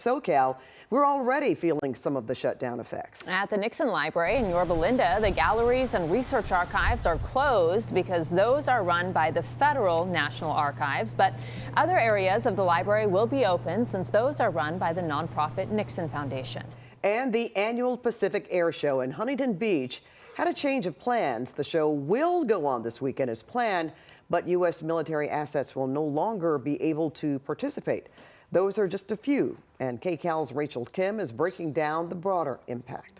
SoCal, we're already feeling some of the shutdown effects. At the Nixon Library in Yorba Linda, the galleries and research archives are closed because those are run by the Federal National Archives. But other areas of the library will be open since those are run by the nonprofit Nixon Foundation. And the annual Pacific Air Show in Huntington Beach had a change of plans. The show will go on this weekend as planned, but U.S. military assets will no longer be able to participate. Those are just a few, and KCAL's Rachel Kim is breaking down the broader impact.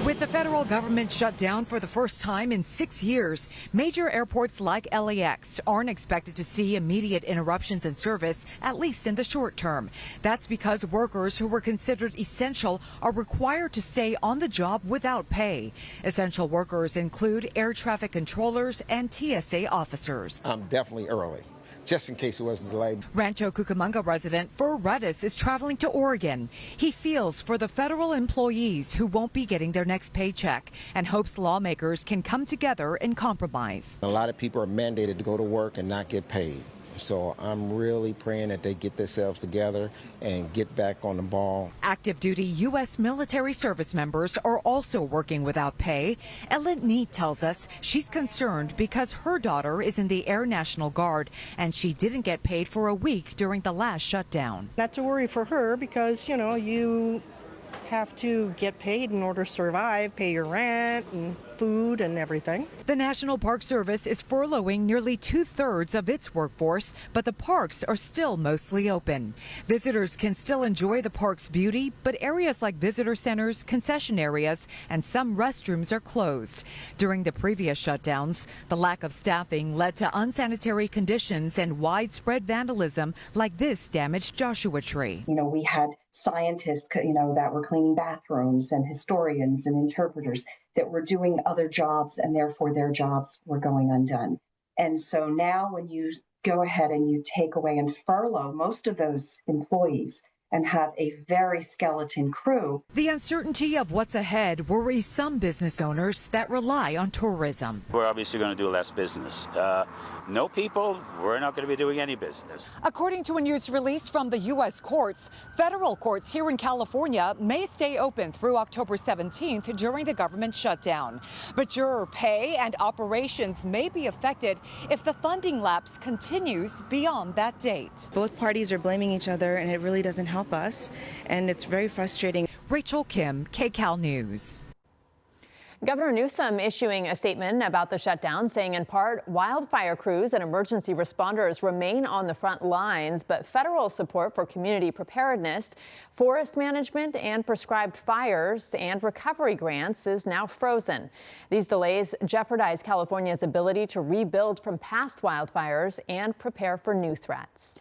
With the federal government shut down for the first time in 6 years, major airports like LAX aren't expected to see immediate interruptions in service, at least in the short term. That's because workers who were considered essential are required to stay on the job without pay. Essential workers include air traffic controllers and TSA officers. I'm definitely early, just in case it wasn't delayed. Rancho Cucamonga resident Fur Redis is traveling to Oregon. He feels for the federal employees who won't be getting their next paycheck and hopes lawmakers can come together and compromise. A lot of people are mandated to go to work and not get paid. So I'm really praying that they get themselves together and get back on the ball. Active duty U.S. military service members are also working without pay. Ellen Neat tells us she's concerned because her daughter is in the Air National Guard and she didn't get paid for a week during the last shutdown. That's a worry for her because, you know, you have to get paid in order to survive, pay your rent and food and everything. The National Park Service is furloughing nearly 2/3 of its workforce, but the parks are still mostly open. Visitors can still enjoy the park's beauty, but areas like visitor centers, concession areas, and some restrooms are closed. During the previous shutdowns, the lack of staffing led to unsanitary conditions and widespread vandalism like this damaged Joshua Tree. You know, we had scientists, that were cleaning bathrooms and historians and interpreters that were doing other jobs, and therefore their jobs were going undone. And so now when you go ahead and you take away and furlough most of those employees and have a very skeleton crew. The uncertainty of what's ahead worries some business owners that rely on tourism. We're obviously going to do less business. No people, we're not going to be doing any business. According to a news release from the U.S. courts, federal courts here in California may stay open through October 17th during the government shutdown. But juror pay and operations may be affected if the funding lapse continues beyond that date. Both parties are blaming each other, and it really doesn't help us, and it's very frustrating. Rachel Kim, KCAL News. Governor Newsom issuing a statement about the shutdown, saying in part, wildfire crews and emergency responders remain on the front lines, but federal support for community preparedness, forest management, and prescribed fires and recovery grants is now frozen. These delays jeopardize California's ability to rebuild from past wildfires and prepare for new threats.